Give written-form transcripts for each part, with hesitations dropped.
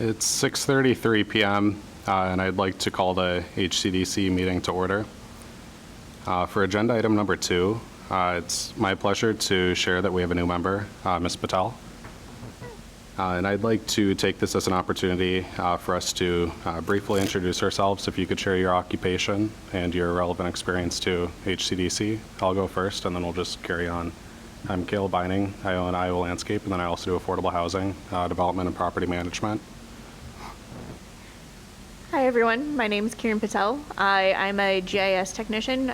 It's 6:33 p.m., and I'd like to call the HCDC meeting to order. For agenda item number 2, it's my pleasure to share that we have a new member, Ms. Patel. And I'd like to take this as an opportunity for us to briefly introduce ourselves. If you could share your occupation and your relevant experience to HCDC. I'll go first, and then we'll just carry on. I'm Caleb Beining. I own Iowa Landscape, and then I also do affordable housing, development, and property management. Hi everyone, my name is Kieran Patel. I'm a GIS technician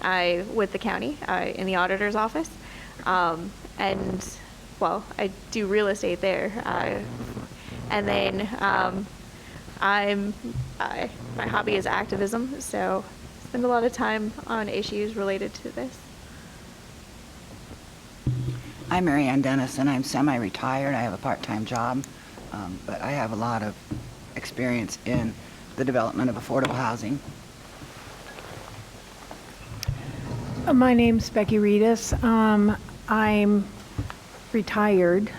with the county in the auditor's office. And well, I do real estate there. And then my hobby is activism, so I spend a lot of time on issues related to this. I'm Mary Ann Dennis, and I'm semi-retired. I have a part-time job, but I have a lot of experience in the development of affordable housing. My name's Becky Reedus. I'm retired,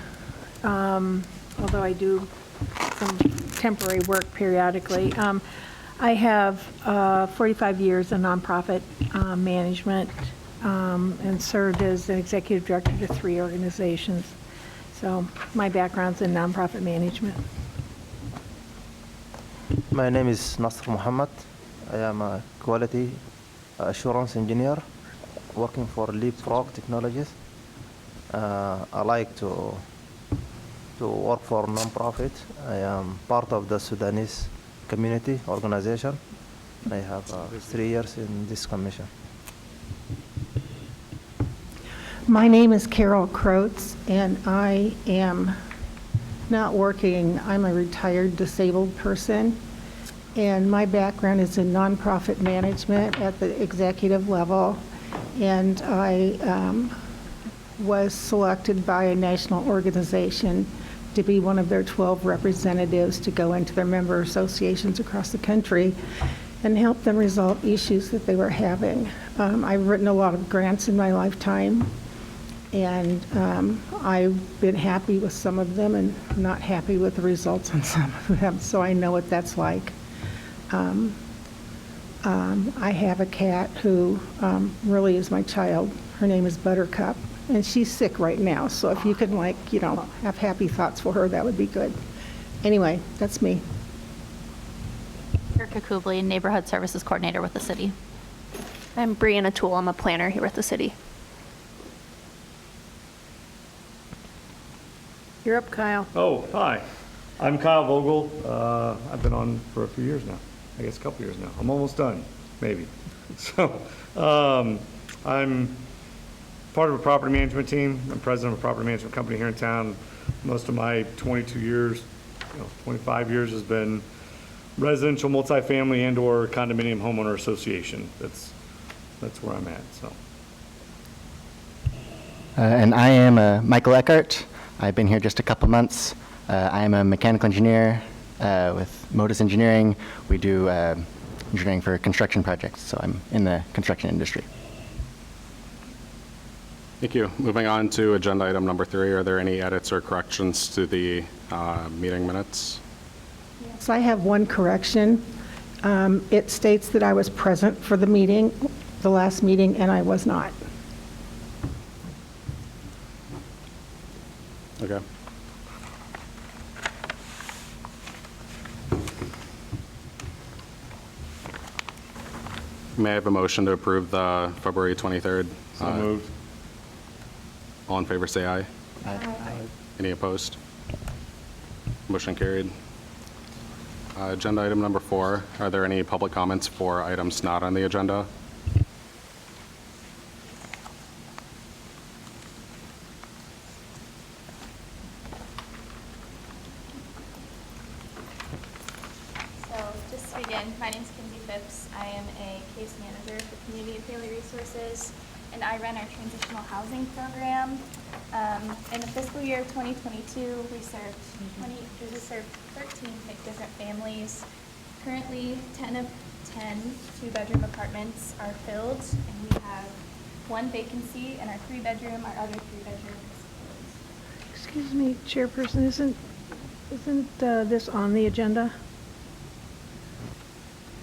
although I do some temporary work periodically. I have 45 years in nonprofit management and served as an executive director to 3 organizations. So my background's in nonprofit management. My name is Nasr Muhammad. I am a quality assurance engineer working for Leapfrog Technologies. I like to work for non-profit. I am part of the Sudanese community organization. I have 3 years in this commission. My name is Carol Croats, and I am not working. I'm a retired disabled person, and my background is in nonprofit management at the executive level, and I was selected by a national organization to be one of their 12 representatives to go into their member associations across the country and help them resolve issues that they were having. I've written a lot of grants in my lifetime, and I've been happy with some of them and not happy with the results on some of them, so I know what that's like. I have a cat who really is my child. Her name is Buttercup, and she's sick right now, so if you can, have happy thoughts for her, that would be good. Anyway, that's me. Erica Kubley, Neighborhood Services Coordinator with the city. I'm Brianna Toole, I'm a planner here with the city. You're up, Kyle. Oh, hi. I'm Kyle Vogel. I've been on for a few years now. I guess a couple years now. I'm almost done, maybe. So I'm part of a property management team. I'm president of a property management company here in town. Most of my 22 years, 25 years has been residential, multifamily, and/or condominium homeowner association. That's where I'm at. So. And I am Michael Eckhart. I've been here just a couple months. I am a mechanical engineer with Modus Engineering. We do engineering for construction projects, so I'm in the construction industry. Thank you. Moving on to agenda item number 3, are there any edits or corrections to the meeting minutes? So I have one correction. It states that I was present for the meeting, the last meeting, and I was not. Okay. May I have a motion to approve the February 23rd? So moved. All in favor, say aye. Aye. Any opposed? Motion carried. Agenda item number 4, are there any public comments for items not on the agenda? So just to begin, my name is Kinsey Phipps. I am a case manager for Community and Family Resources, and I run our transitional housing program. In the fiscal year of 2022, we served 13 different families. Currently, 10 of 10 2-bedroom apartments are filled, and we have 1 vacancy in our 3-bedroom. Our other 3 bedrooms. Excuse me, Chairperson, isn't Isn't this on the agenda?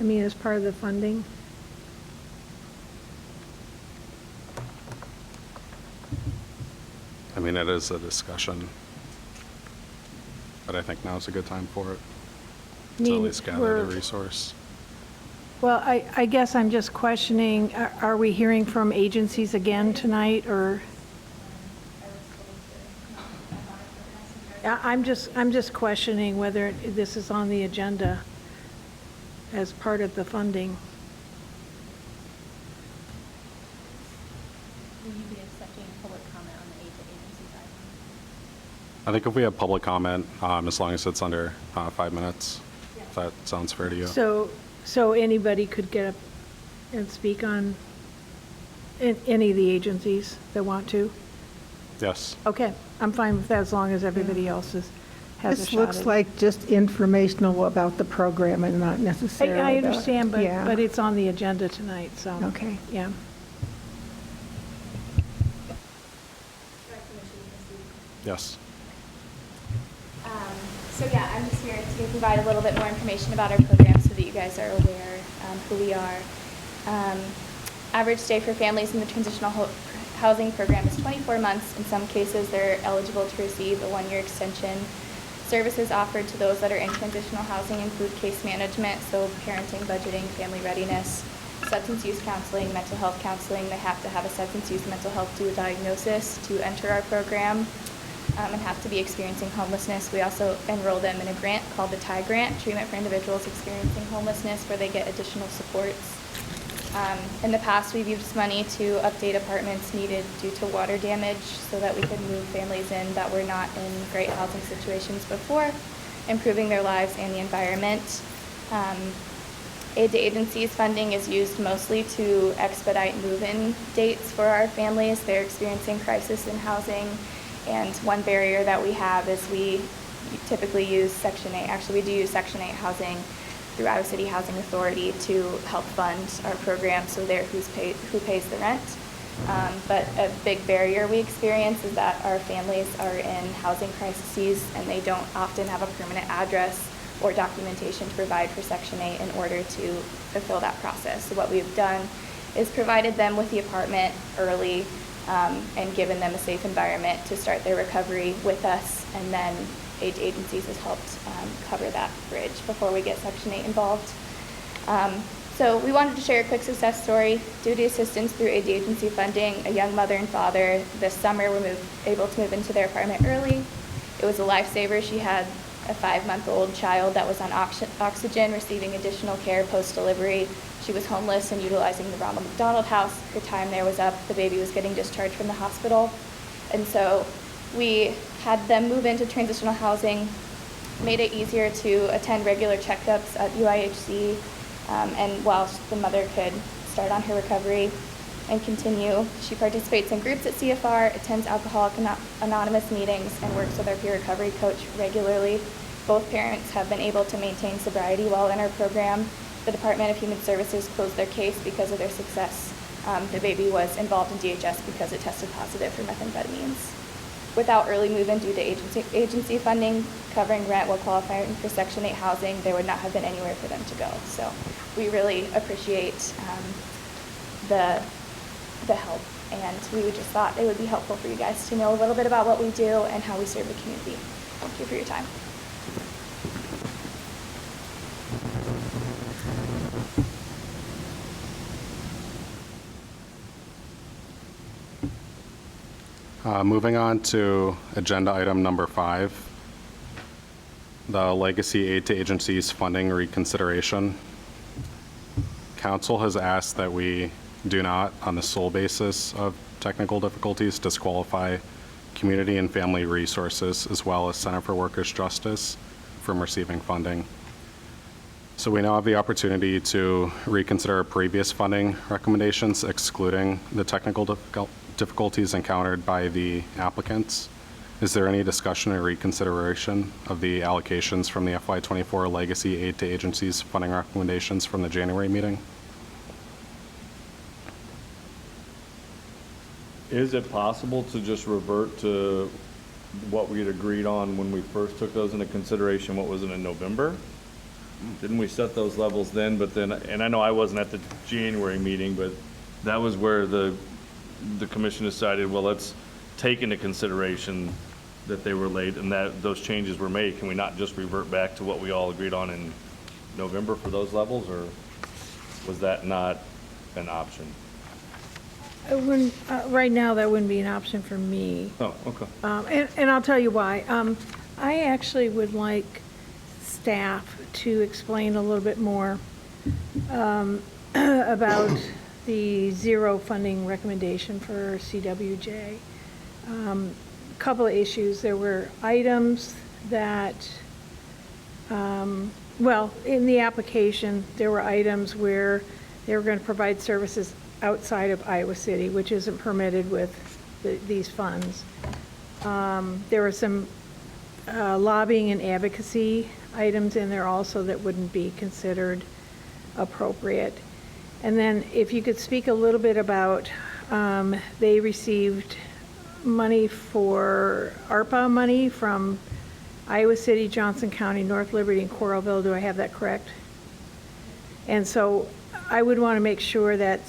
I mean, as part of the funding? I mean, it is a discussion, but I think now's a good time for it, I to at mean, least gather we're- the resource. Well, I guess I'm just questioning, are we hearing from agencies again tonight, or? I'm just questioning whether this is on the agenda as part of the funding. Will you be accepting public comment on the aid to agency side? I think if we have public comment, as long as it's under 5 minutes, if that sounds fair to you. So anybody could get up and speak on any of the agencies that want to? Yes. Okay, I'm fine with that as long as everybody else has a This shot looks at it. like just informational about the program and not necessarily I about- understand, Yeah. but it's on the agenda tonight, so. Okay. Yeah. Yes. So yeah, I'm just here to provide a little bit more information about our program so that you guys are aware who we are. Average stay for families in the transitional housing program is 24 months. In some cases, they're eligible to receive a 1-year extension. Services offered to those that are in transitional housing include case management, so parenting, budgeting, family readiness, substance use counseling, mental health counseling. They have to have a substance use mental health due diagnosis to enter our program. And have to be experiencing homelessness. We also enroll them in a grant called the TIE Grant, Treatment for Individuals Experiencing Homelessness, where they get additional supports. In the past, we've used money to update apartments needed due to water damage so that we could move families in that were not in great housing situations before, improving their lives and the environment. Aid to agencies funding is used mostly to expedite move-in dates for our families. They're experiencing crisis in housing. And one barrier that we have is we typically use Section 8. Actually, we do use Section 8 housing through Iowa City Housing Authority to help fund our program, so they're who pays the rent. But a big barrier we experience is that our families are in housing crises and they don't often have a permanent address or documentation to provide for Section 8 in order to fulfill that process. So what we've done is provided them with the apartment early, and given them a safe environment to start their recovery with us, and then aid agencies has helped cover that bridge before we get Section 8 involved. So we wanted to share a quick success story. Due to assistance through aid agency funding, a young mother and father this summer were able to move into their apartment early. It was a lifesaver. She had a 5-month-old child that was on oxygen, receiving additional care post-delivery. She was homeless and utilizing the Ronald McDonald House. Her time there was up. The baby was getting discharged from the hospital. And so we had them move into transitional housing, made it easier to attend regular checkups at UIHC, and while the mother could start on her recovery and continue, she participates in groups at CFR, attends Alcoholics Anonymous meetings, and works with our peer recovery coach regularly. Both parents have been able to maintain sobriety while in our program. The Department of Human Services closed their case because of their success. The baby was involved in DHS because it tested positive for methamphetamines. Without early move-in due to agency funding covering rent while qualifying for Section 8 housing, there would not have been anywhere for them to go. So we really appreciate the help, and we just thought it would be helpful for you guys to know a little bit about what we do and how we serve the community. Thank you for your time. Moving on to agenda item number 5, the Legacy Aid to Agencies Funding Reconsideration. Council has asked that we do not, on the sole basis of technical difficulties, disqualify Community and Family Resources as well as Center for Workers' Justice from receiving funding. So we now have the opportunity to reconsider our previous funding recommendations, excluding the technical difficulties encountered by the applicants. Is there any discussion or reconsideration of the allocations from the FY24 Legacy Aid to Agencies funding recommendations from the January meeting? Is it possible to just revert to what we had agreed on when we first took those into consideration, what was it, in November? Didn't we set those levels then? But then, and I know I wasn't at the January meeting, but that was where the commission decided, well, let's take into consideration that they were late and that those changes were made. Can we not just revert back to what we all agreed on in November for those levels, or was that not an option? I wouldn't, right now, that wouldn't be an option for me. Oh, okay. And I'll tell you why. I actually would like staff to explain a little bit more about the zero funding recommendation for CWJ. Couple of issues. There were items that, well, in the application, there were items where they were going to provide services outside of Iowa City, which isn't permitted with these funds. There were some lobbying and advocacy items in there also that wouldn't be considered appropriate. And then if you could speak a little bit about, they received money for ARPA money from Iowa City, Johnson County, North Liberty, and Coralville. Do I have that correct? And so I would want to make sure that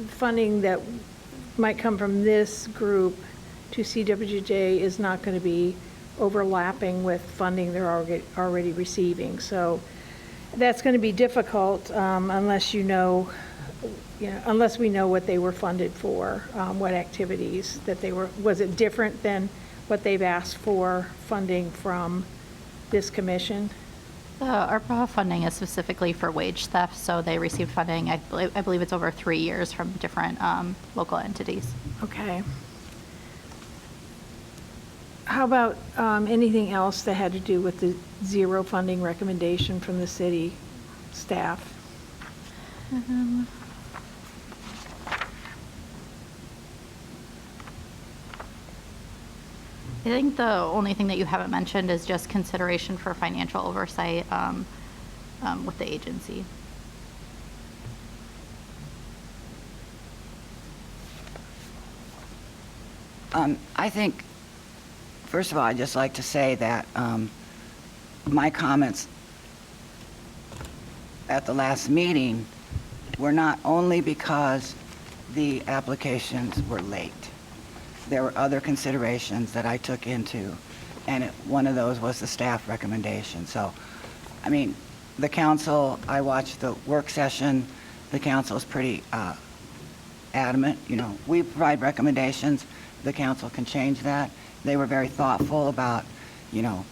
funding that might come from this group to CWJ is not going to be overlapping with funding they're already receiving. So that's going to be difficult unless unless we know what they were funded for, what activities that they were. Was it different than what they've asked for funding from this commission? The ARPA funding is specifically for wage theft, so they received funding, I believe it's over 3 years from different local entities. Okay. How about anything else that had to do with the zero funding recommendation from the city staff? I think the only thing that you haven't mentioned is just consideration for financial oversight with the agency. I think, first of all, I'd just like to say that my comments at the last meeting were not only because the applications were late. There were other considerations that I took into, and one of those was the staff recommendation. So, I mean, the council, I watched the work session, the council is pretty adamant. You know, we provide recommendations, the council can change that. They were very thoughtful about, you know,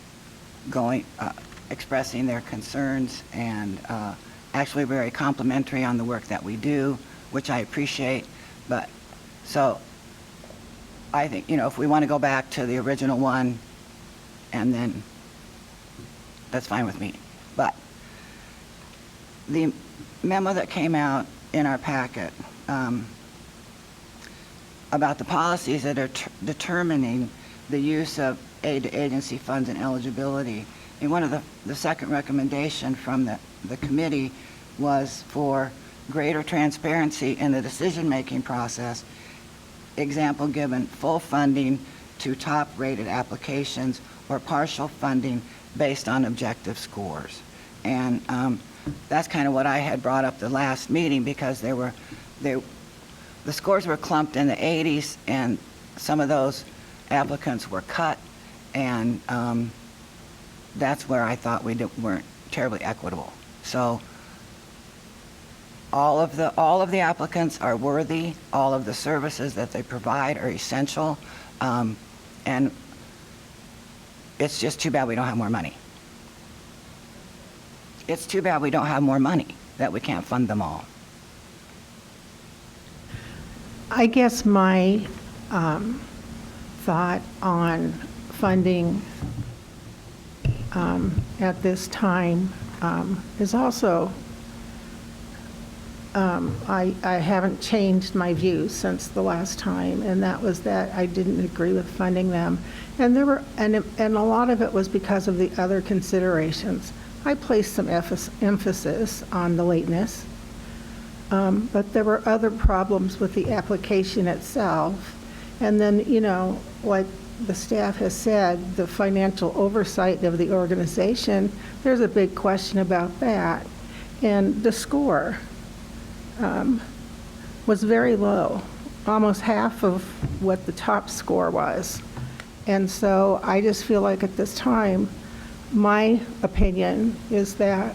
expressing their concerns, and actually very complimentary on the work that we do, which I appreciate. But, so, I think, you know, if we want to go back to the original one, and then, that's fine with me. But the memo that came out in our packet about the policies that are determining the use of aid to agency funds and eligibility, and one of the second recommendation from the committee was for greater transparency in the decision-making process. Example given, full funding to top-rated applications or partial funding based on objective scores. And that's kind of what I had brought up the last meeting, because the scores were clumped in the 80s, and some of those applicants were cut, and that's where I thought we weren't terribly equitable. So all of the applicants are worthy. All of the services that they provide are essential, and it's just too bad we don't have more money. It's too bad we don't have more money, that we can't fund them all. I guess my thought on funding at this time is also, I haven't changed my view since the last time, and that was that I didn't agree with funding them. And there were, and a lot of it was because of the other considerations. I placed some emphasis on the lateness, but there were other problems with the application itself. And then, you know, like the staff has said, the financial oversight of the organization, there's a big question about that. And the score was very low, almost half of what the top score was. And so I just feel like at this time, my opinion is that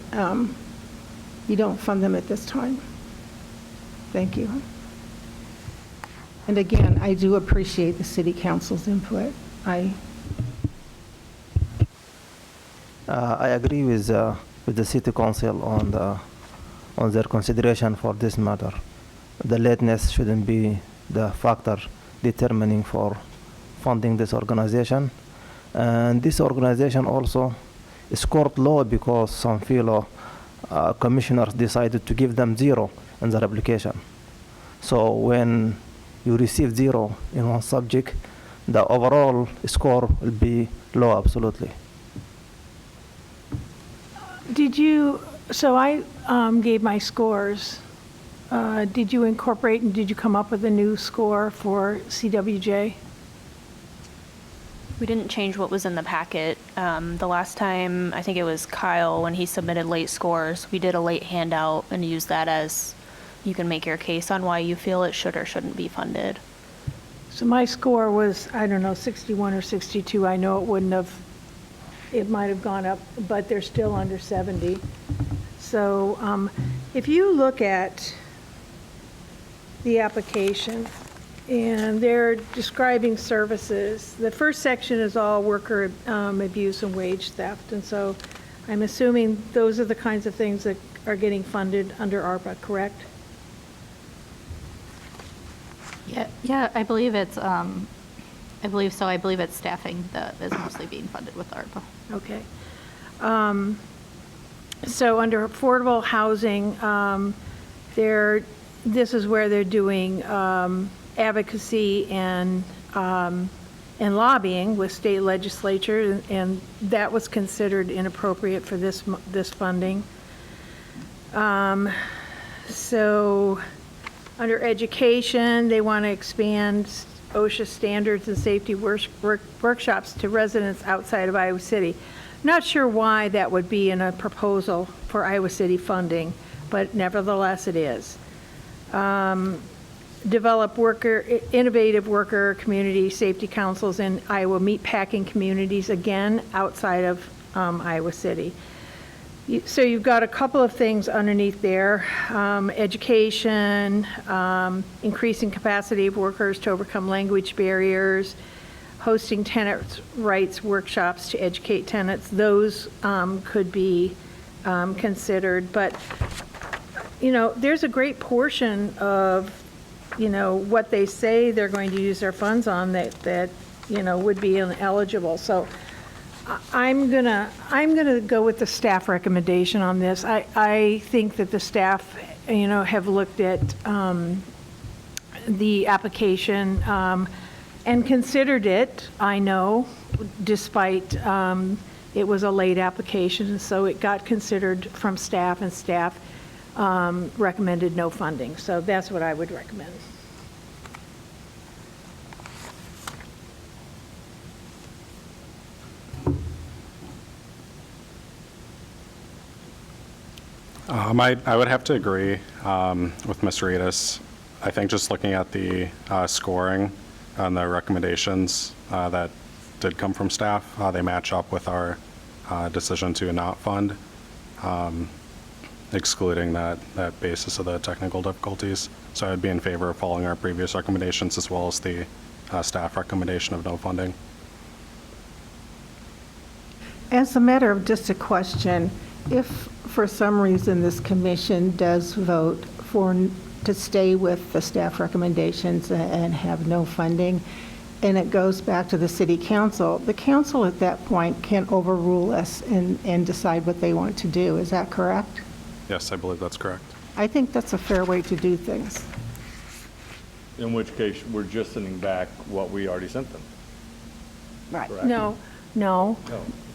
you don't fund them at this time. Thank you. And again, I do appreciate the city council's input. I agree with the city council on their consideration for this matter. The lateness shouldn't be the factor determining for funding this organization. And this organization also scored low because some fellow commissioners decided to give them 0 in their application. So when you receive 0 in one subject, the overall score will be low, absolutely. Did you, so I gave my scores. Did you incorporate and did you come up with a new score for CWJ? We didn't change what was in the packet. The last time, I think it was Kyle, when he submitted late scores, we did a late handout and used that as you can make your case on why you feel it should or shouldn't be funded. So my score was, I don't know, 61 or 62. I know it wouldn't have, it might have gone up, but they're still under 70. So if you look at the application, and they're describing services. The first section is all worker abuse and wage theft, and so I'm assuming those are the kinds of things that are getting funded under ARPA, correct? Yeah, I believe it's, I believe so. I believe it's staffing that is mostly being funded with ARPA. Okay. So under affordable housing, this is where they're doing advocacy and lobbying with state legislature, and that was considered inappropriate for this funding. So under education, they want to expand OSHA standards and safety workshops to residents outside of Iowa City. Not sure why that would be in a proposal for Iowa City funding, but nevertheless it is. Develop innovative worker community safety councils in Iowa meatpacking communities, again, outside of Iowa City. So you've got a couple of things underneath there. Education, increasing capacity of workers to overcome language barriers, hosting tenants' rights workshops to educate tenants. Those could be considered. But, there's a great portion of what they say they're going to use their funds on that would be ineligible. So I'm gonna go with the staff recommendation on this. I think that the staff, have looked at the application and considered it. I know, despite it was a late application, so it got considered from staff, and staff recommended no funding. So that's what I would recommend. I would have to agree with Ms. Reedus. I think just looking at the scoring and the recommendations that did come from staff, they match up with our decision to not fund, excluding that basis of the technical difficulties. So I'd be in favor of following our previous recommendations as well as the staff recommendation of no funding. As a matter of just a question, if for some reason this commission does vote to stay with the staff recommendations and have no funding, and it goes back to the city council, the council at that point can overrule us and decide what they want to do. Is that correct? Yes, I believe that's correct. I think that's a fair way to do things. In which case, we're just sending back what we already sent them. Right. Correct? No.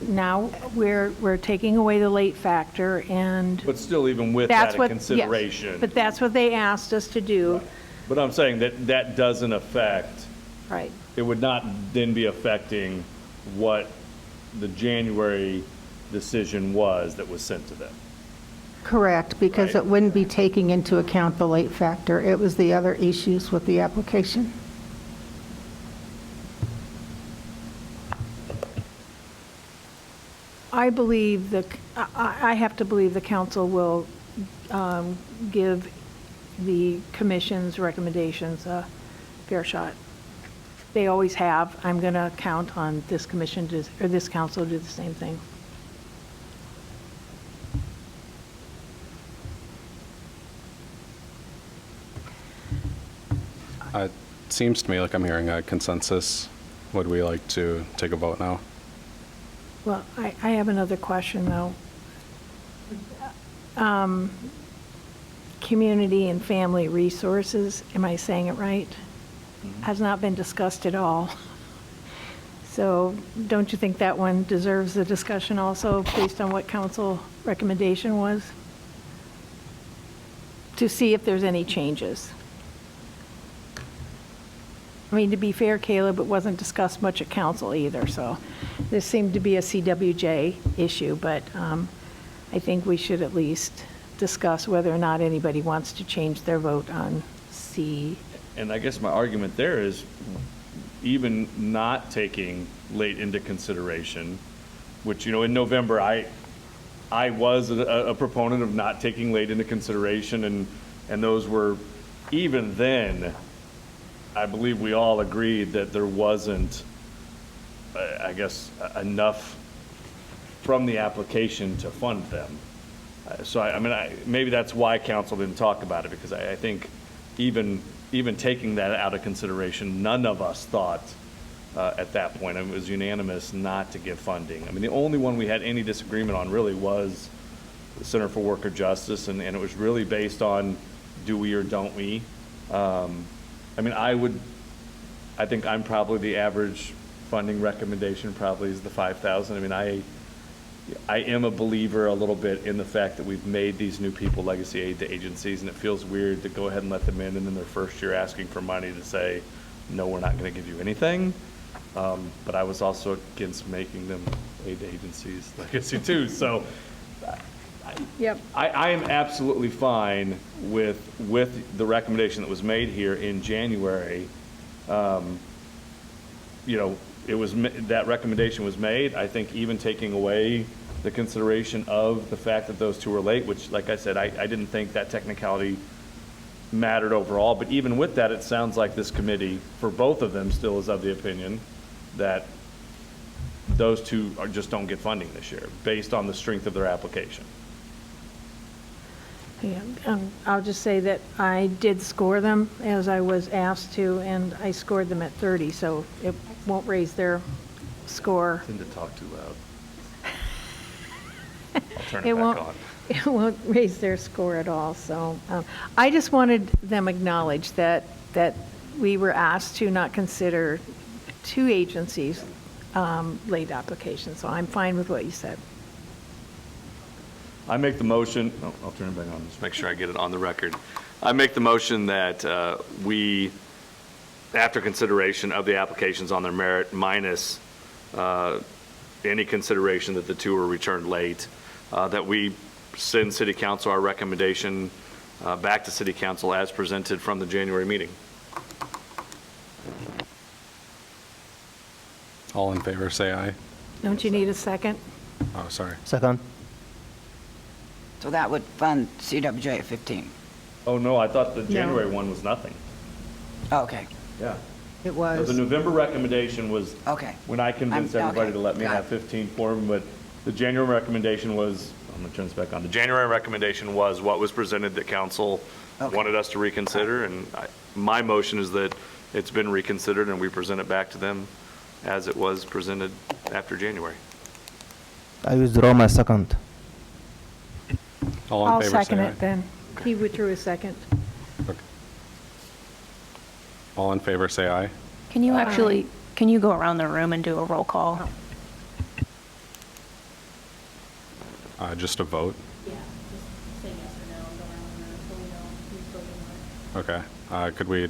Now we're taking away the late factor, and But still, even with that's that what, consideration. yes, but that's what they asked us to do. But I'm saying that doesn't affect Right. it would not then be affecting what the January decision was that was sent to them. Correct, because Right. it wouldn't be taking into account the late factor. It was the other issues with the application. I believe I have to believe the council will give the commission's recommendations a fair shot. They always have. I'm going to count on this commission or this council to do the same thing. It seems to me like I'm hearing a consensus. Would we like to take a vote now? Well, I have another question, though. Community and Family Resources, am I saying it right? Has not been discussed at all. So don't you think that one deserves a discussion also, based on what council recommendation was? To see if there's any changes. I mean, to be fair, Caleb, it wasn't discussed much at council either, so this seemed to be a CWJ issue, but I think we should at least discuss whether or not anybody wants to change their vote on C. And I guess my argument there is even not taking late into consideration, which, you know, in November, I was a proponent of not taking late into consideration, and those were, even then, I believe we all agreed that there wasn't, I guess, enough from the application to fund them. So, I mean, maybe that's why council didn't talk about it, because I think even taking that out of consideration, none of us thought at that point, it was unanimous not to give funding. I mean, the only one we had any disagreement on really was the Center for Worker Justice, and it was really based on do we or don't we. I mean, I think I'm probably the average funding recommendation probably is the 5,000. I mean, I am a believer a little bit in the fact that we've made these new people legacy aid to agencies, and it feels weird to go ahead and let them in, and in their first year asking for money to say, no, we're not going to give you anything. But I was also against making them aid to agencies legacy too. So Yep. I am absolutely fine with the recommendation that was made here in January. You know, that recommendation was made. I think even taking away the consideration of the fact that those two were late, which, like I said, I didn't think that technicality mattered overall. But even with that, it sounds like this committee, for both of them, still is of the opinion that those two just don't get funding this year based on the strength of their application. Yeah, I'll just say that I did score them as I was asked to, and I scored them at 30, so it won't raise their score. Tend to talk too loud. I'll turn It it back won't, on. it won't raise their score at all, so I just wanted them acknowledged that we were asked to not consider two agencies' late applications, so I'm fine with what you said. I make the motion, I'll turn it back on, just make sure I get it on the record. I make the motion that we, after consideration of the applications on their merit, minus any consideration that the two were returned late, that we send City Council our recommendation back to City Council as presented from the January meeting. All in favor, say aye. Don't you need a second? Oh, sorry. Second. So that would fund CWJ at 15. Oh, no, I thought the January one was nothing. Oh, okay, Yeah. It So was. the November recommendation was okay. when I convinced I'm- everybody okay, to let me got have it. 15 for them, but the January recommendation was, I'm gonna turn this back on. The January recommendation was what was presented that council Okay. wanted us to reconsider, and my motion is that it's been reconsidered and we present it back to them as it was presented after January. I withdraw my second. All in I'll favor, say second aye. it then. He withdrew his second. Okay. All in favor, say aye. Can you go around the room and do a roll call? Just a vote? Yeah, just say yes or no, go around the room so we know who's voting what. Okay. Could we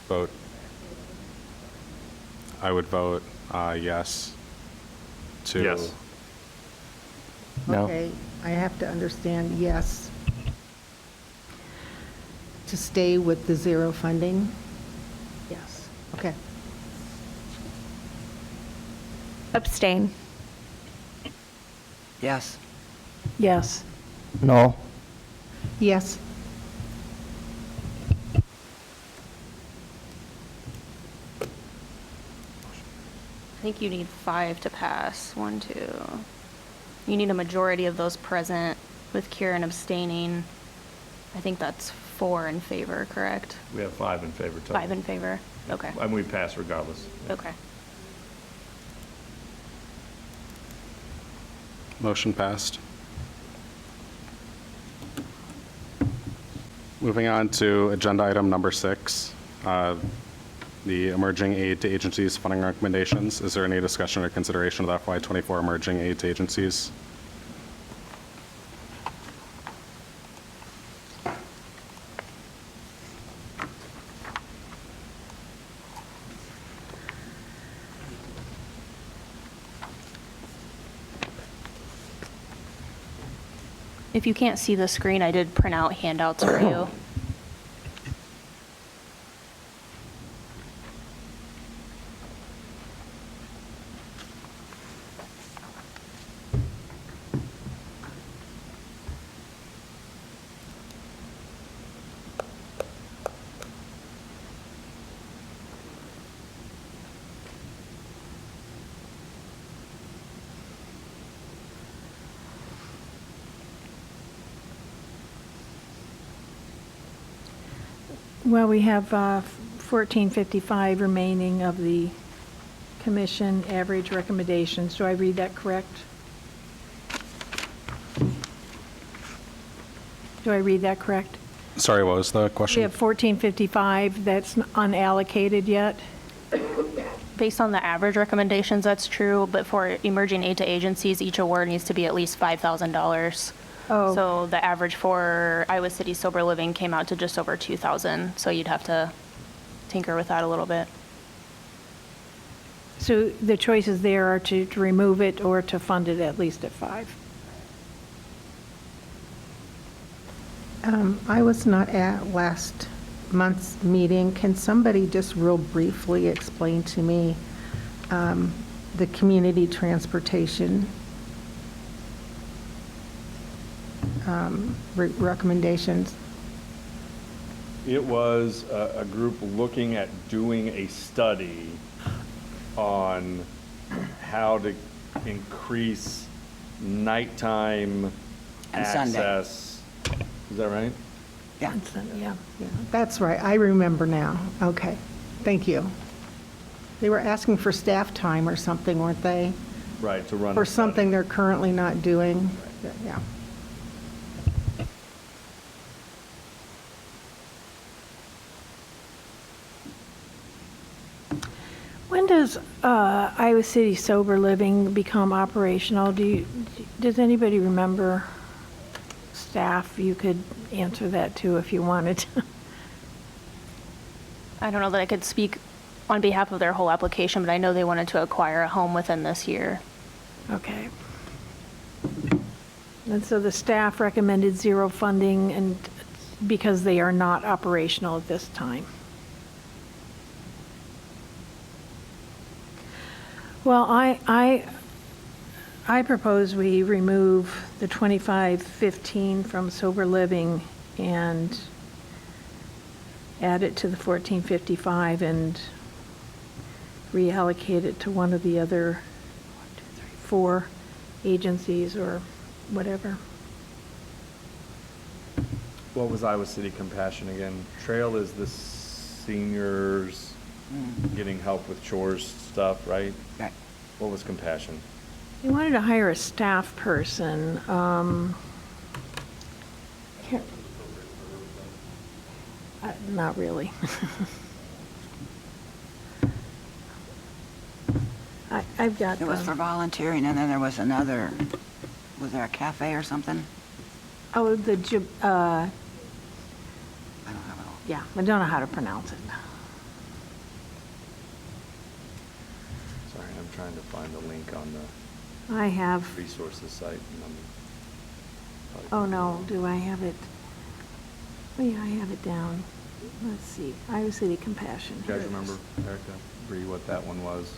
vote? I would vote yes to. Yes. No. Okay, I have to understand, yes. To stay with the zero funding? Yes, okay. Abstain. Yes. Yes. No. Yes. I think you need 5 to pass. 1, 2. You need a majority of those present with Kieran abstaining. I think that's 4 in favor, correct? We have 5 in favor total. 5 in favor? Okay, And we pass regardless. okay. Motion passed. Moving on to agenda item number 6, the emerging aid to agencies funding recommendations. Is there any discussion or consideration of the FY24 emerging aid to agencies? If you can't see the screen, I did print out handouts for you. Well, we have 1455 remaining of the commission average recommendations. Do I read that correct? Do I read that correct? Sorry, what was the We question? have 1455 that's unallocated yet. Based on the average recommendations, that's true, but for emerging aid to agencies, each award needs to be at least $5,000. Oh. So the average for Iowa City Sober Living came out to just over 2,000, so you'd have to tinker with that a little bit. So the choices there are to remove it or to fund it at least at 5. I was not at last month's meeting. Can somebody just real briefly explain to me the community transportation recommendations? It was a group looking at doing a study on how to increase nighttime And Sunday. access. Is that right? Yeah. Yeah. Yeah, that's right. I remember now. Okay, thank you. They were asking for staff time or something, weren't they? Right, to run. For a study. something they're currently not doing? Yeah. When does Iowa City Sober Living become operational? Does anybody remember? Staff, you could answer that too if you wanted. I don't know that I could speak on behalf of their whole application, but I know they wanted to acquire a home within this year. Okay. And so the staff recommended 0 funding and because they are not operational at this time. Well, I propose we remove the 2515 from sober living and add it to the 1455 and reallocate it to one of the other 4 agencies or whatever. What was Iowa City Compassion again? Trail is the seniors getting help with chores stuff, right? Right. What was Compassion? We wanted to hire a staff person. Not really. I've got It was for volunteering, and then there was another, was there a cafe or something? oh, the, I don't have it. all. yeah, I don't know how to pronounce it. It was for volunteering, and then there was another, was there a cafe or something? Yeah, I don't know how to pronounce it. I don't have it all. Yeah, I don't know how to pronounce it. trying to find the link on the I have, resources site. and I'm oh no, do I have it? Oh yeah, I have it down. Let's see, Iowa City Compassion. You guys Here it is. remember, Erica, Bree, what that one was?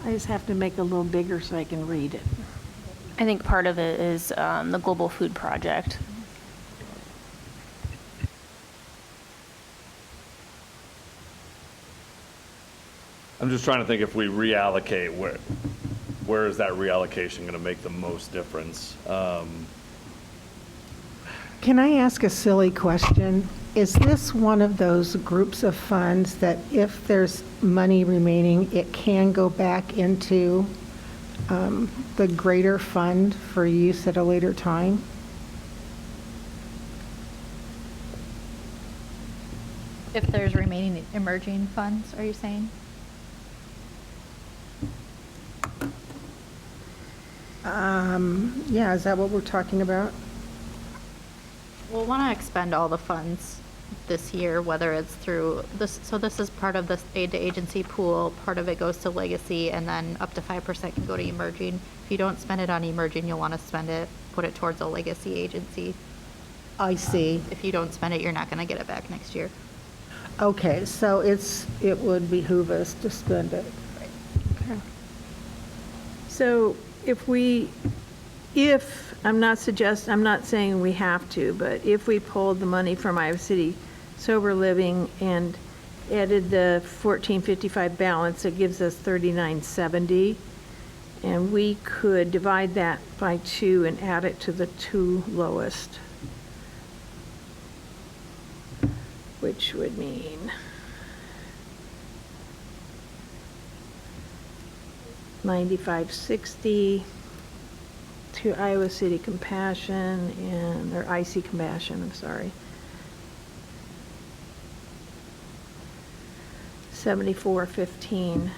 I just have to make it a little bigger so I can read it. I think part of it is the Global Food Project. I'm just trying to think if we reallocate, where is that reallocation going to make the most difference? Can I ask a silly question? Is this one of those groups of funds that if there's money remaining, it can go back into the greater fund for use at a later time? If there's remaining emerging funds, are you saying? Yeah, is that what we're talking about? We'll want to expend all the funds this year, whether it's through this, so this is part of this aid to agency pool, part of it goes to legacy, and then up to 5% can go to emerging. If you don't spend it on emerging, you'll want to spend it, put it towards a legacy agency. I see. If you don't spend it, you're not going to get it back next year. Okay, so it would behoove us to spend it. Okay. So I'm not saying we have to, but if we pulled the money from Iowa City Sober Living and added the 1455 balance, it gives us 3970. And we could divide that by 2 and add it to the 2 lowest, which would mean $95.60 to Iowa City Compassion or IC Compassion, I'm sorry. $74.15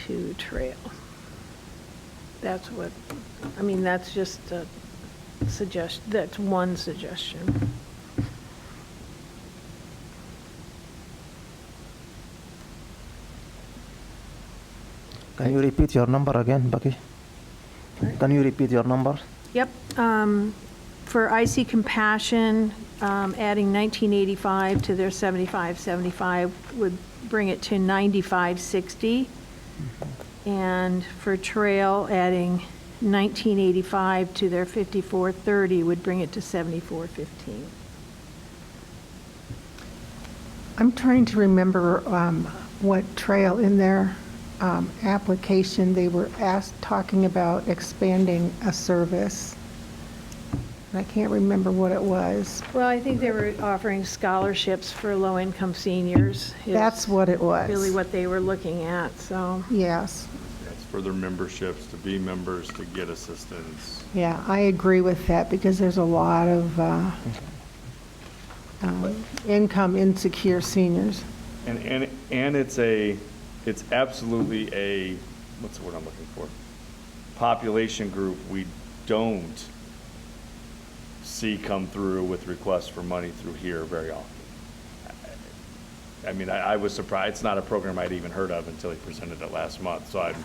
to Trail. That's what, I mean, that's just a suggestion, that's one suggestion. Can you repeat your number again, Becky? Can you repeat your number? Yep. For IC Compassion, adding 1985 to their 7575 would bring it to 9560. And for Trail, adding 1985 to their 5430 would bring it to 7415. I'm trying to remember what Trail in their application, they were talking about expanding a service. I can't remember what it was. Well, I think they were offering scholarships for low-income seniors. is That's what it was. Really what they were looking at, so. Yes. It's for their memberships, to be members, to get assistance. Yeah, I agree with that because there's a lot of income insecure seniors. And it's absolutely a, what's the word I'm looking for? Population group we don't see come through with requests for money through here very often. I mean, I was surprised. It's not a program I'd even heard of until he presented it last month. So it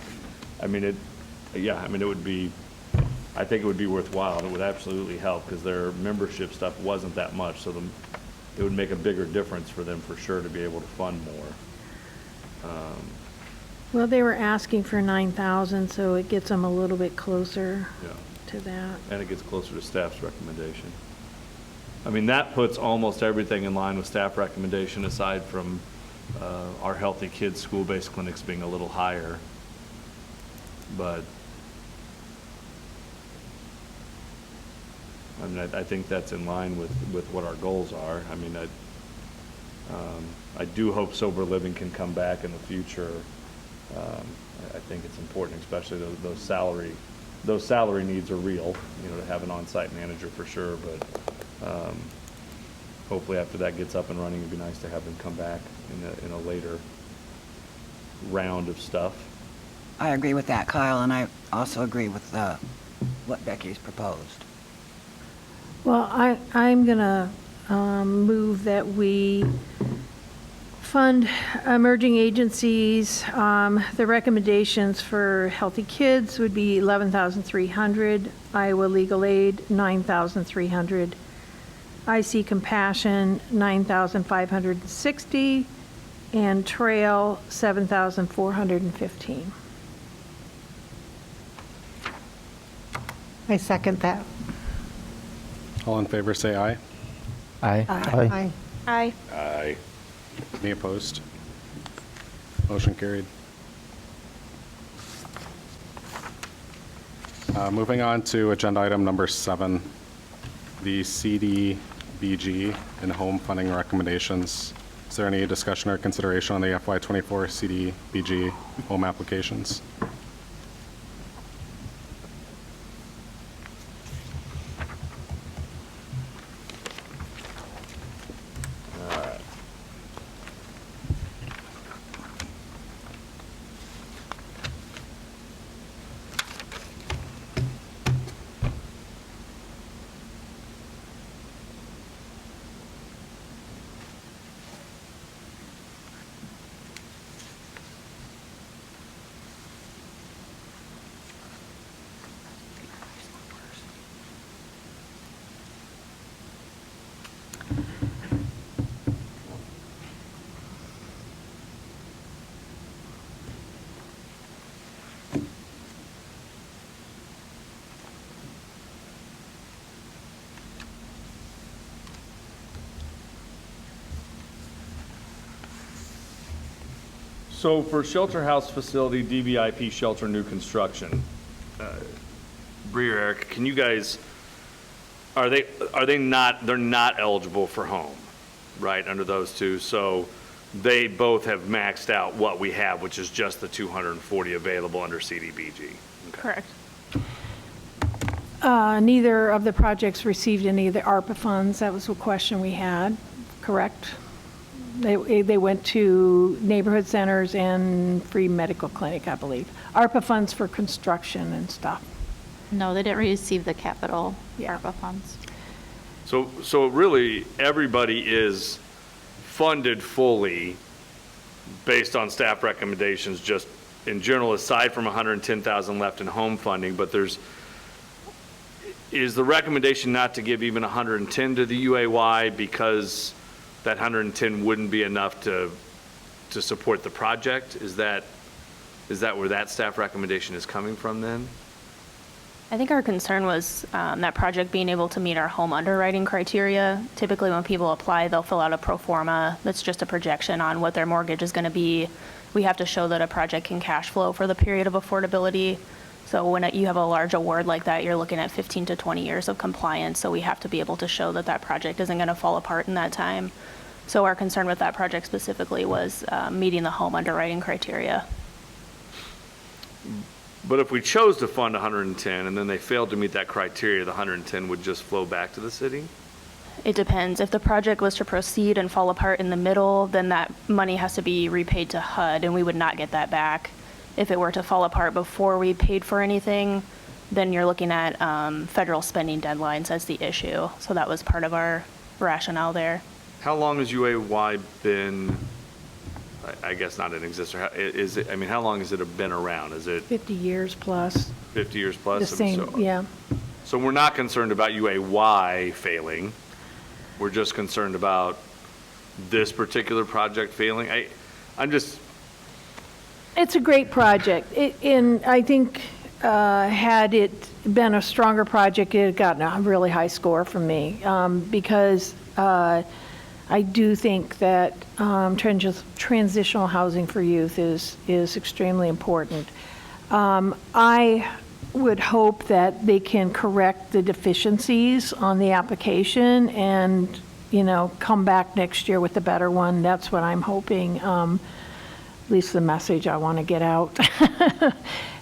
would be, I think it would be worthwhile. It would absolutely help because their membership stuff wasn't that much. So it would make a bigger difference for them for sure to be able to fund more. Well, they were asking for 9,000, so it gets them a little bit closer Yeah. to that. And it gets closer to staff's recommendation. I mean, that puts almost everything in line with staff recommendation aside from our Healthy Kids school-based clinics being a little higher. But, I mean, I think that's in line with what our goals are. I mean, I do hope sober living can come back in the future. I think it's important, especially those salary needs are real, to have an on-site manager for sure, but hopefully after that gets up and running, it'd be nice to have them come back in a later round of stuff. I agree with that, Kyle, and I also agree with what Becky's proposed. Well, I'm going to move that we fund emerging agencies. The recommendations for Healthy Kids would be $11,300, Iowa Legal Aid, $9,300, IC Compassion, $9,560, and Trail, $7,415. I second that. All in favor, say aye. Aye. Aye. Aye. Aye. Any opposed? Motion carried. Moving on to agenda item number 7, the CDBG and home funding recommendations. Is there any discussion or consideration on the FY24 CDBG home applications? So for shelter house facility, DBIP shelter new construction, Bree or Eric, can you guys, they're not eligible for home, right, under those two? So they both have maxed out what we have, which is just the 240 available under CDBG. Okay. Correct. Neither of the projects received any of the ARPA funds. That was a question we had, correct? They went to neighborhood centers and free medical clinic, I believe. ARPA funds for construction and stuff. No, they didn't receive the capital Yeah. ARPA funds. So really, everybody is funded fully based on staff recommendations, just in general, aside from 110,000 left in home funding, but is the recommendation not to give even 110 to the UAY because that 110 wouldn't be enough to support the project? Is that where that staff recommendation is coming from then? I think our concern was that project being able to meet our home underwriting criteria. Typically, when people apply, they'll fill out a pro forma that's just a projection on what their mortgage is going to be. We have to show that a project can cash flow for the period of affordability. So when you have a large award like that, you're looking at 15 to 20 years of compliance. So we have to be able to show that that project isn't going to fall apart in that time. So our concern with that project specifically was meeting the home underwriting criteria. But if we chose to fund 110 and then they failed to meet that criteria, the 110 would just flow back to the city? It depends. If the project was to proceed and fall apart in the middle, then that money has to be repaid to HUD, and we would not get that back. If it were to fall apart before we paid for anything, then you're looking at federal spending deadlines as the issue. So that was part of our rationale there. How long has UAY been, I guess not in existence, how long has it been around? Is it 50 years plus. 50 years plus? The same, yeah. So we're not concerned about UAY failing. We're just concerned about this particular project failing. It's a great project. And I think had it been a stronger project, it had gotten a really high score from me because I do think that transitional housing for youth is extremely important. I would hope that they can correct the deficiencies on the application and, come back next year with a better one. That's what I'm hoping, at least the message I want to get out.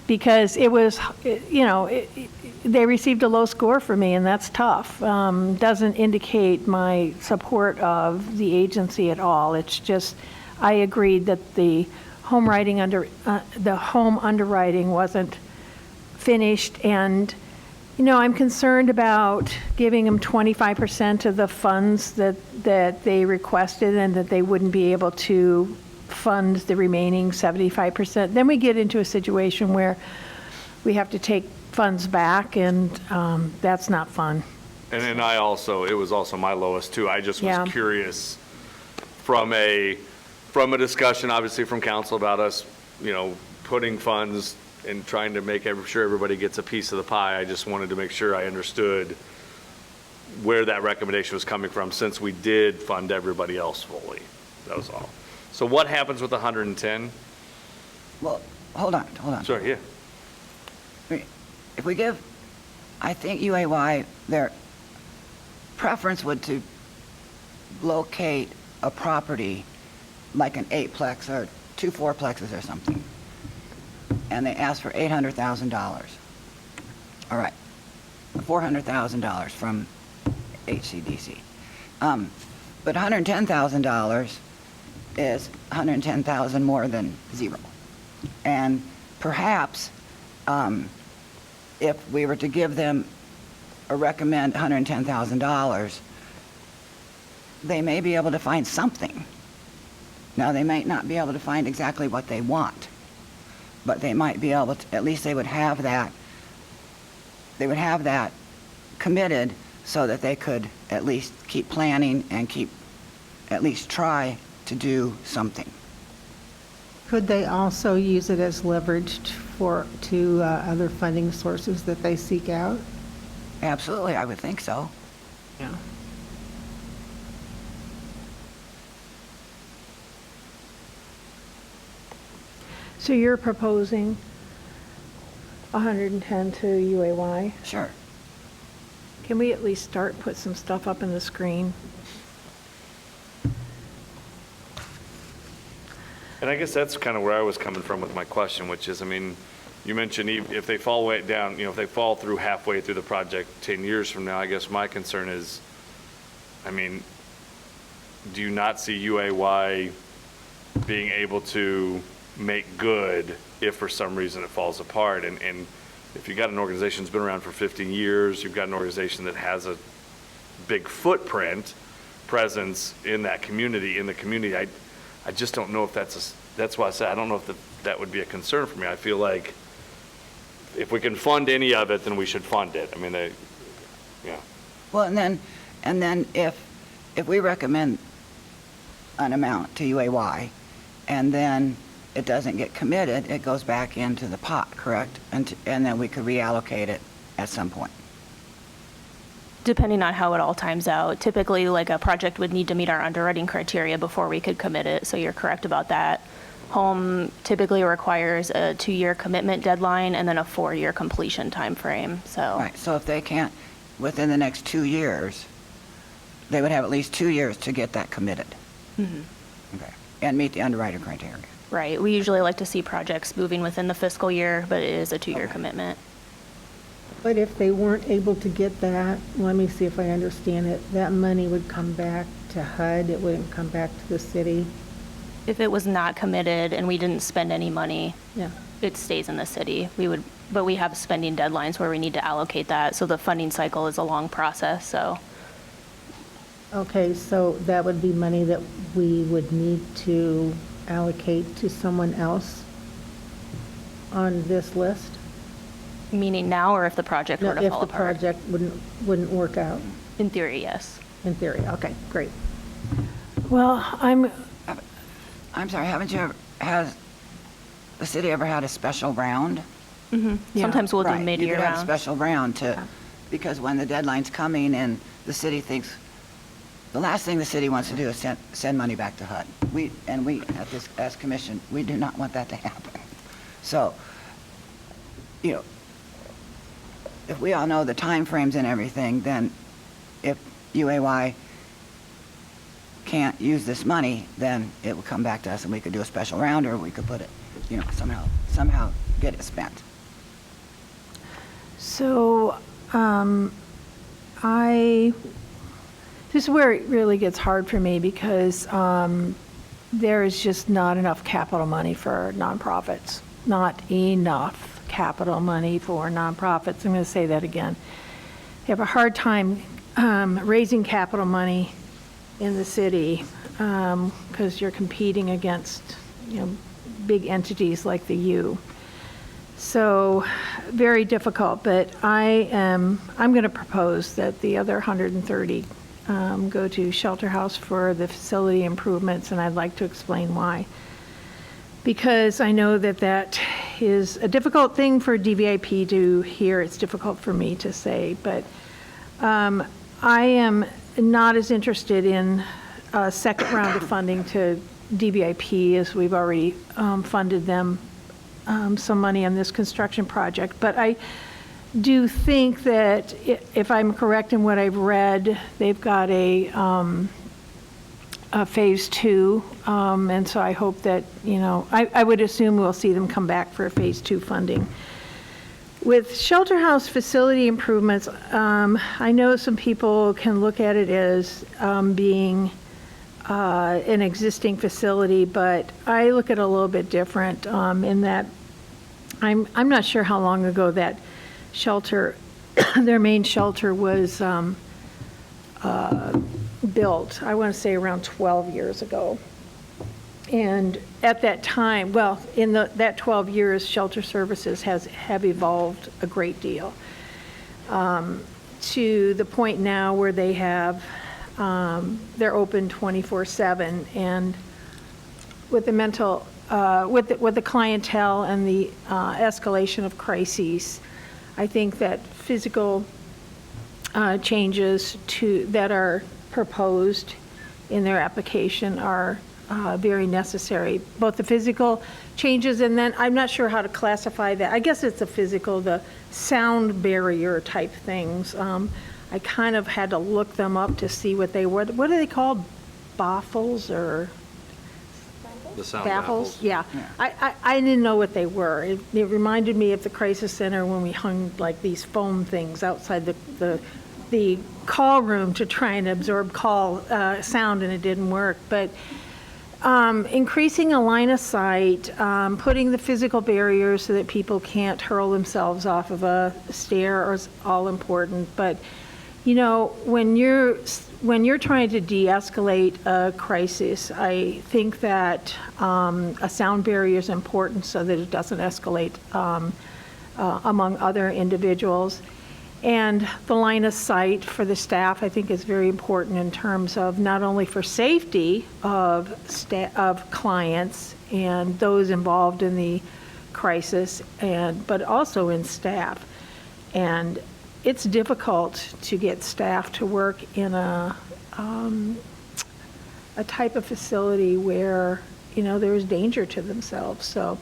Because it was, they received a low score for me, and that's tough. Doesn't indicate my support of the agency at all. It's just, I agreed that the home underwriting wasn't finished, and I'm concerned about giving them 25% of the funds that they requested and that they wouldn't be able to fund the remaining 75%. Then we get into a situation where we have to take funds back, and that's not fun. And it was also my lowest too. I just Yeah. was curious from a discussion, obviously from council about us, putting funds and trying to make sure everybody gets a piece of the pie. I just wanted to make sure I understood where that recommendation was coming from, since we did fund everybody else fully. That was all. So what happens with 110? Well, hold on. Sorry, yeah. If we give, I think UAY, their preference would to locate a property like an 8-plex or 2 4-plexes or something. And they asked for $800,000. All right, $400,000 from HCDC. But $110,000 is $110,000 more than zero. And perhaps if we were to give them or recommend $110,000, they may be able to find something. Now, they might not be able to find exactly what they want, but they might be able to, at least they would have that committed so that they could at least keep planning and at least try to do something. Could they also use it as leverage to other funding sources that they seek out? Absolutely, I would think so. Yeah. So you're proposing 110 to UAY? Sure. Can we at least put some stuff up in the screen? And I guess that's kind of where I was coming from with my question, which is, you mentioned if they fall way down, if they fall through halfway through the project 10 years from now, I guess my concern is, do you not see UAY being able to make good if for some reason it falls apart? And if you've got an organization that's been around for 15 years, you've got an organization that has a big footprint, presence in that community, I just don't know if that's why I said I don't know if that would be a concern for me. I feel like if we can fund any of it, then we should fund it. Yeah. Well, and then if we recommend an amount to UAY, and then it doesn't get committed, it goes back into the pot, correct? And then we could reallocate it at some point. Depending on how it all times out. Typically, like a project would need to meet our underwriting criteria before we could commit it, so you're correct about that. Home typically requires a 2-year commitment deadline and then a 4-year completion timeframe, so. Right, so if they can't, within the next 2 years, they would have at least 2 years to get that committed. Okay, and meet the underwriting criteria. Right, we usually like to see projects moving within the fiscal year, but it is a 2-year commitment. But if they weren't able to get that, let me see if I understand it, that money would come back to HUD, it wouldn't come back to the city? If it was not committed and we didn't spend any money, Yeah. it stays in the city. But we have spending deadlines where we need to allocate that, so the funding cycle is a long process, so. Okay, so that would be money that we would need to allocate to someone else on this list? Meaning now, or if the project were to fall If the apart? project wouldn't work out, In theory, yes. in theory, okay, great. Well, I'm sorry, has the city ever had a special round? Yeah. Sometimes we'll do Right, mid-year you could have a rounds. special round because when the deadline's coming and the city thinks, the last thing the city wants to do is send money back to HUD. We, as commission, we do not want that to happen. So, if we all know the timeframes and everything, then if UAY can't use this money, then it will come back to us and we could do a special round, or we could put it, somehow get it spent. So, this is where it really gets hard for me because there is just not enough capital money for nonprofits, not enough capital money for nonprofits. I'm going to say that again. They have a hard time raising capital money in the city because you're competing against, big entities like the U. So very difficult, but I'm going to propose that the other 130 go to Shelter House for the facility improvements, and I'd like to explain why. Because I know that that is a difficult thing for DVIP to hear. It's difficult for me to say, but I am not as interested in a second round of funding to DVIP as we've already funded them some money on this construction project. But I do think that if I'm correct in what I've read, they've got a phase 2, and so I hope that, I would assume we'll see them come back for a phase 2 funding. With Shelter House facility improvements, I know some people can look at it as being an existing facility, but I look at it a little bit different in that I'm not sure how long ago that shelter, their main shelter was built. I want to say around 12 years ago. And at that time, well, in that 12 years, shelter services have evolved a great deal to the point now where they have, they're open 24/7, and with the mental, with the clientele and the escalation of crises, I think that physical changes that are proposed in their application are very necessary. Both the physical changes, and then I'm not sure how to classify that. I guess it's the sound barrier type things. I kind of had to look them up to see what they were. What are they called? Baffles or? The sound Baffles? Yeah. I didn't know what they were. It reminded me of the crisis center when we hung like these foam things outside the call room to try and absorb sound, and it didn't work. But increasing a line of sight, putting the physical barriers so that people can't hurl themselves off of a stair is all important. But when you're trying to de-escalate a crisis, I think that a sound barrier is important so that it doesn't escalate among other individuals. And the line of sight for the staff, I think, is very important in terms of not only for safety of clients and those involved in the crisis, but also in staff. And it's difficult to get staff to work in a type of facility where, there's danger to themselves. So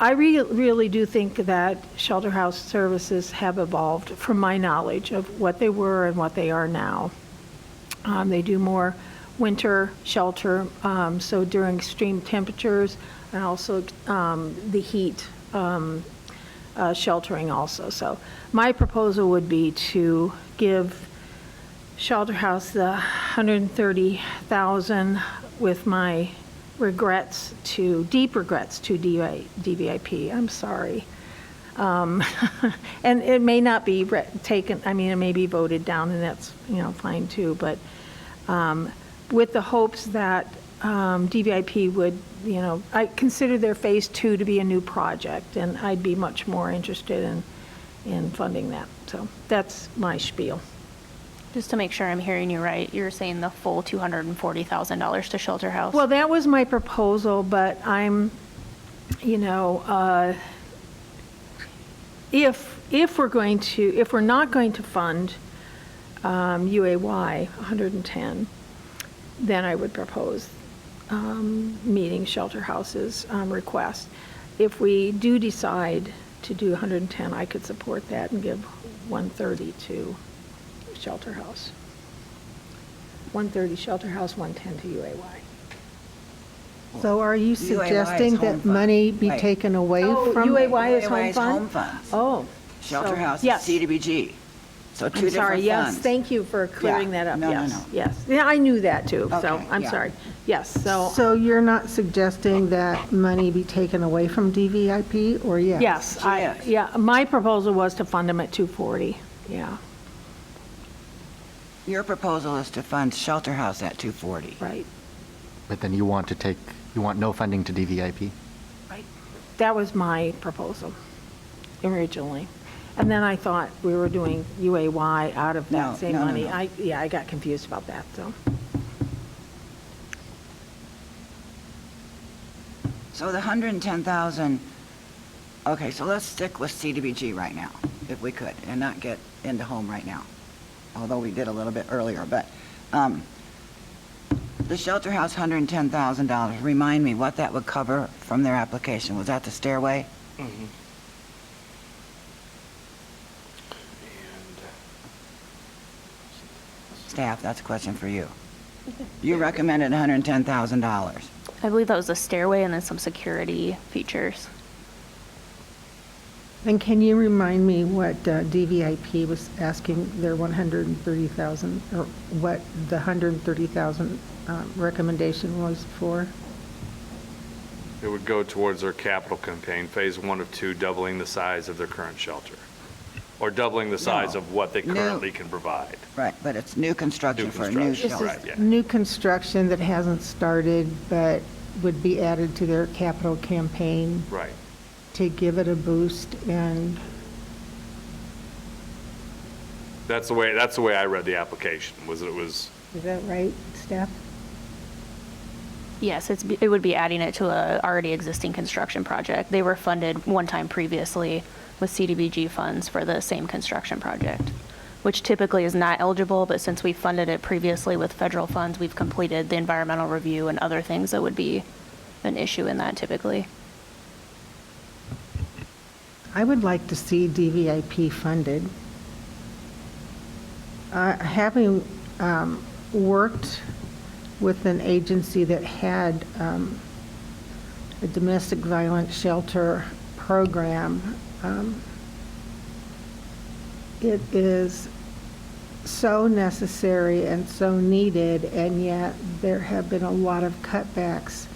I really do think that Shelter House services have evolved from my knowledge of what they were and what they are now. They do more winter shelter, so during extreme temperatures, and also the heat sheltering also. So my proposal would be to give Shelter House the $130,000 with my deep regrets to DVIP. I'm sorry. And it may not be taken, it may be voted down, and that's, fine too, but with the hopes that DVIP would, I consider their phase 2 to be a new project, and I'd be much more interested in funding that. So that's my spiel. Just to make sure I'm hearing you right, you're saying the full $240,000 to Shelter House? Well, that was my proposal, but I'm, if we're not going to fund UAY 110, then I would propose meeting Shelter House's request. If we do decide to do 110, I could support that and give 130 to Shelter House. 130 Shelter House, 110 to UAY. So are you UAY is suggesting home that fund. money be Right. taken away from? UAY is UAY home is fund? home funds. Oh. Shelter so- House is yes. CDBG. So two I'm different sorry, yes, funds. thank you for clearing Yeah, that up, no, no, yes, no. yes. Yeah, I knew that too, so, Okay, I'm yeah. sorry. Yes, so, So you're not suggesting that money be taken away from DVIP, or yes? yes, Yes. yeah, my proposal was to fund them at 240, yeah, Your proposal is to fund Shelter House at 240. right. But then you want no funding to DVIP? That was my proposal originally. And then I thought we were doing UAY out of No, that same no, no, money. no. I got confused about that, so. So the 110,000, okay, so let's stick with CDBG right now, if we could, and not get into home right now, although we did a little bit earlier, but the Shelter House, $110,000, remind me what that would cover from their application. Was that the stairway? Staff, that's a question for you. You recommended $110,000. I believe that was a stairway and then some security features. And can you remind me what DVIP was asking their 130,000, or what the 130,000 recommendation was for? It would go towards their capital campaign, phase 1 of 2, doubling the size of their current shelter, or doubling the size No. of what they No. currently can provide. Right, but it's new construction New for a new construction, shelter. right, yeah. New construction that hasn't started, but would be added to their capital campaign Right. to give it a boost, and That's the way I read the application, was that it was, is that right, staff? Yes, it would be adding it to a already existing construction project. They were funded one time previously with CDBG funds for the same construction project, which typically is not eligible, but since we funded it previously with federal funds, we've completed the environmental review and other things that would be an issue in that typically. I would like to see DVIP funded. Having worked with an agency that had a domestic violence shelter program, it is so necessary and so needed, and yet there have been a lot of cutbacks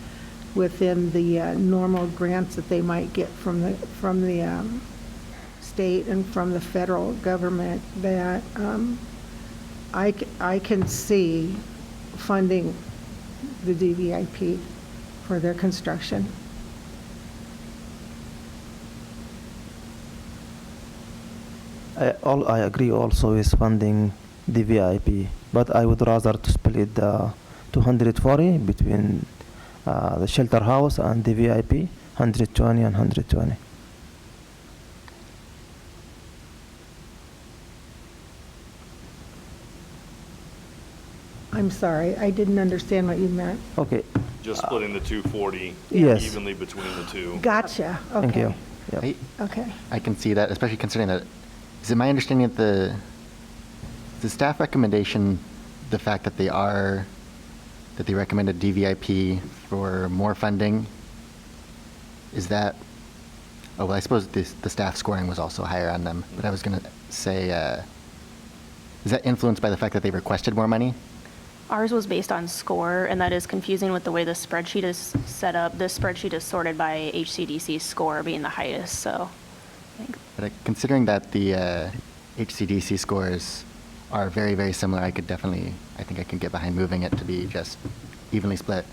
within the normal grants that they might get from the state and from the federal government, that I can see funding the DVIP for their construction. I agree also with funding the VIP, but I would rather to split the 240 between the shelter house and the VIP, 120 and 120. I'm sorry, I didn't understand what you meant. Okay, just splitting the 240 Yes. evenly between the two. Gotcha, okay. thank you. Yep. Okay. I can see that, especially considering that, is it my understanding that the staff recommendation, the fact that they recommended DVIP for more funding, is that, oh, well, I suppose the staff scoring was also higher on them, but I was going to say, is that influenced by the fact that they requested more money? Ours was based on score, and that is confusing with the way the spreadsheet is set up. This spreadsheet is sorted by HCDC score being the highest, so I think But considering that the HCDC scores are very, very similar, I think I can get behind moving it to be just evenly split,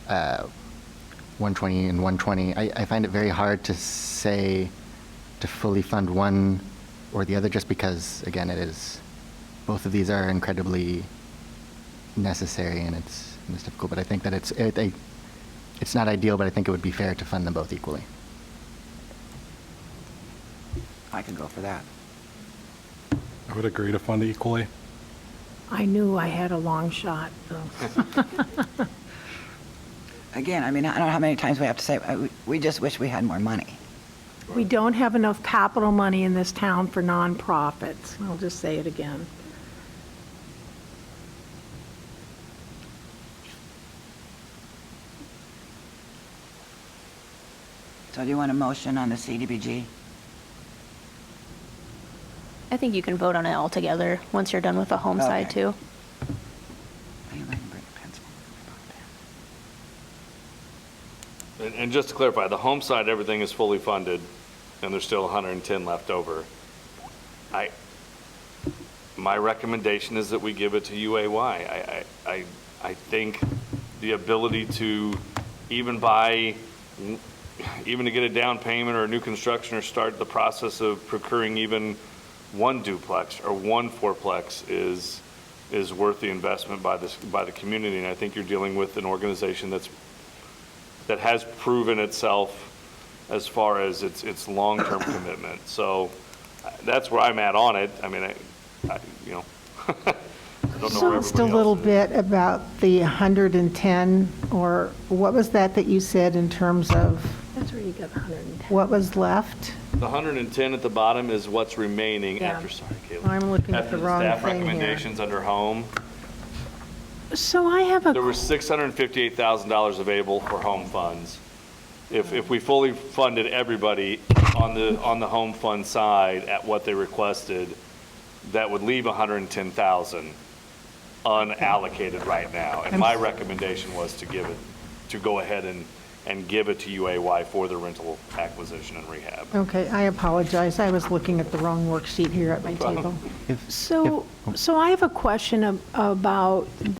120 and 120. I find it very hard to say to fully fund one or the other, just because, again, both of these are incredibly necessary, and it's difficult. But I think that it's not ideal, but I think it would be fair to fund them both equally. I could go for that. I would agree to fund equally. I knew I had a long shot, so. Again, I mean, I don't know how many times we have to say, we just wish we had more money. We don't have enough capital money in this town for nonprofits. I'll just say it again. So do you want a motion on the CDBG? I think you can vote on it all together once you're done with the home side Okay. too. And just to clarify, the home side, everything is fully funded, and there's still 110 left over. My recommendation is that we give it to UAY. I think the ability to even buy, even to get a down payment or a new construction or start the process of procuring even one duplex or one fourplex is worth the investment by the community. And I think you're dealing with an organization that has proven itself as far as its long-term commitment. So that's where I'm at on it. I mean, I you know, I don't know where Just a everybody little else is. bit about the 110, or what was that you said in terms of That's where you got 110. what was left? The 110 at the bottom is what's remaining Yeah. after, sorry, Caitlin. I'm looking at After the wrong staff thing here. recommendations under home, So I have there was $658,000 available for home funds. If we fully funded everybody on the home fund side at what they requested, that would leave 110,000 unallocated right now. And my recommendation was to go ahead and give it to UAY for the rental acquisition and rehab. Okay, I apologize. I was looking at the wrong worksheet here at my table. So I have a question about